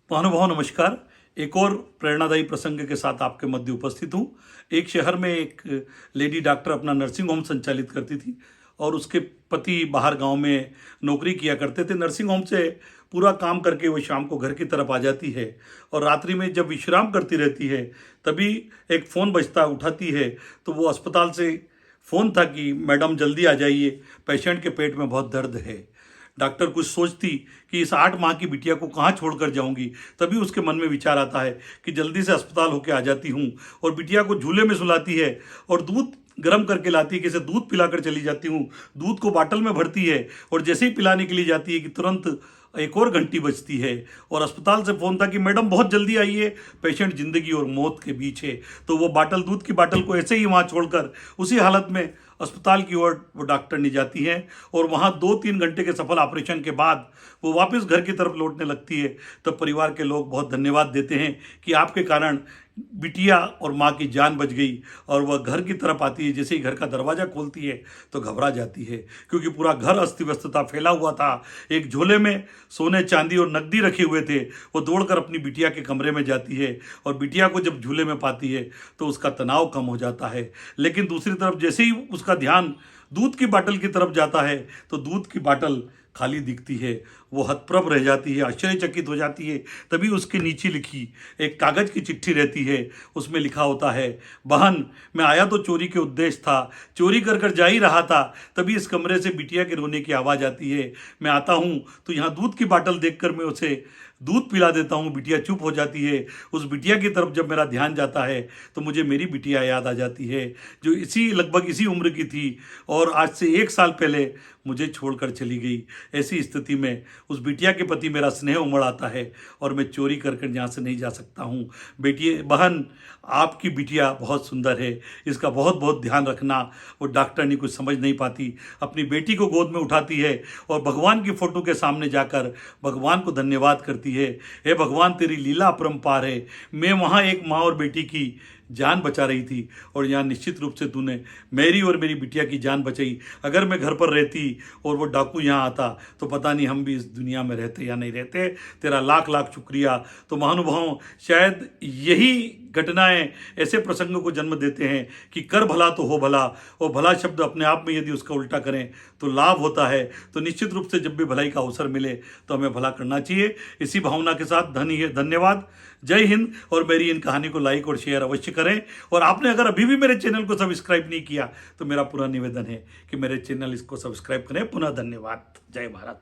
महानुभाव नमस्कार। एक और प्रेरणादायी प्रसंग के साथ आपके मध्य उपस्थित हूँ। एक शहर में एक लेडी डॉक्टर अपना नर्सिंग होम संचालित करती थी और उसके पति बाहर गांव में नौकरी किया करते थे। नर्सिंग होम से पूरा काम करके वो शाम को घर की तरफ आ जाती है और रात्रि में जब विश्राम करती रहती है तभी एक फ़ोन बजता, उठाती है तो वो अस्पताल से फ़ोन था कि मैडम जल्दी आ जाइए, पेशेंट के पेट में बहुत दर्द है। डॉक्टर कुछ सोचती कि इस 8 माह की बिटिया को कहाँ छोड़कर जाऊंगी, तभी उसके मन में विचार आता है कि जल्दी से अस्पताल होके आ जाती हूँ और बिटिया को झूले में सुलाती है और दूध गर्म करके लाती है कि इसे दूध पिलाकर चली जाती हूँ। दूध को बाटल में भरती है और जैसे ही पिलाने के लिए जाती है कि तुरंत एक और घंटी बजती है और अस्पताल से फ़ोन था कि मैडम बहुत जल्दी आइए, पेशेंट जिंदगी और मौत के बीच है। तो वो बाटल, दूध की बाटल को ऐसे ही वहाँ छोड़कर उसी हालत में अस्पताल की ओर वो डॉक्टरनी जाती है और वहाँ 2-3 घंटे के सफल ऑपरेशन के बाद वो वापस घर की तरफ लौटने लगती है। तब परिवार के लोग बहुत धन्यवाद देते हैं कि आपके कारण बिटिया और माँ की जान बच गई। और वह घर की तरफ आती है, जैसे ही घर का दरवाज़ा खोलती है तो घबरा जाती है क्योंकि पूरा घर अस्त व्यस्तता फैला हुआ था। एक झोले में सोने चांदी और नकदी रखे हुए थे। वो दौड़कर अपनी बिटिया के कमरे में जाती है और बिटिया को जब झूले में पाती है तो उसका तनाव कम हो जाता है। लेकिन दूसरी तरफ जैसे ही उसका ध्यान दूध की बाटल की तरफ जाता है तो दूध की बाटल खाली दिखती है। वो हतप्रभ रह जाती है, आश्चर्यचकित हो जाती है। तभी उसके नीचे लिखी एक कागज़ की चिट्ठी रहती है। उसमें लिखा होता है, बहन मैं आया तो चोरी के उद्देश्य था, चोरी कर कर जा ही रहा था, तभी इस कमरे से बिटिया के रोने की आवाज़ आती है। मैं आता हूँ तो यहाँ दूध की बाटल देखकर मैं उसे दूध पिला देता हूँ। बिटिया चुप हो जाती है। उस बिटिया की तरफ जब मेरा ध्यान जाता है तो मुझे मेरी बिटिया याद आ जाती है जो लगभग इसी उम्र की थी और आज से 1 साल पहले मुझे छोड़कर चली गई। ऐसी स्थिति में उस बिटिया के प्रति मेरा स्नेह उमड़ आता है और मैं चोरी कर कर यहाँ से नहीं जा सकता हूँ। बेटी, बहन आपकी बिटिया बहुत सुंदर है, इसका बहुत बहुत ध्यान रखना। वो डॉक्टरनी कुछ समझ नहीं पाती, अपनी बेटी को गोद में उठाती है और भगवान की फ़ोटो के सामने जाकर भगवान को धन्यवाद करती है। हे भगवान तेरी लीला अपरंपार है, मैं वहाँ एक माँ और बेटी की जान बचा रही थी और यहाँ निश्चित रूप से तूने मेरी और मेरी बिटिया की जान बचाई। अगर मैं घर पर रहती और वो डाकू यहाँ आता तो पता नहीं हम भी इस दुनिया में रहते या नहीं रहते। तेरा लाख लाख शुक्रिया। तो महानुभाव, शायद यही घटनाएं ऐसे प्रसंगों को जन्म देते हैं कि कर भला तो हो भला, और भला शब्द अपने आप में यदि उसका उल्टा करें तो लाभ होता है। तो निश्चित रूप से जब भी भलाई का अवसर मिले तो हमें भला करना चाहिए। इसी भावना के साथ धन्यवाद, जय हिंद। और मेरी इन कहानी को लाइक और शेयर अवश्य करें। और आपने अगर अभी भी मेरे चैनल को सब्सक्राइब नहीं किया तो मेरा पूरा निवेदन है कि मेरे चैनल इसको सब्सक्राइब करें। पुनः धन्यवाद। जय भारत।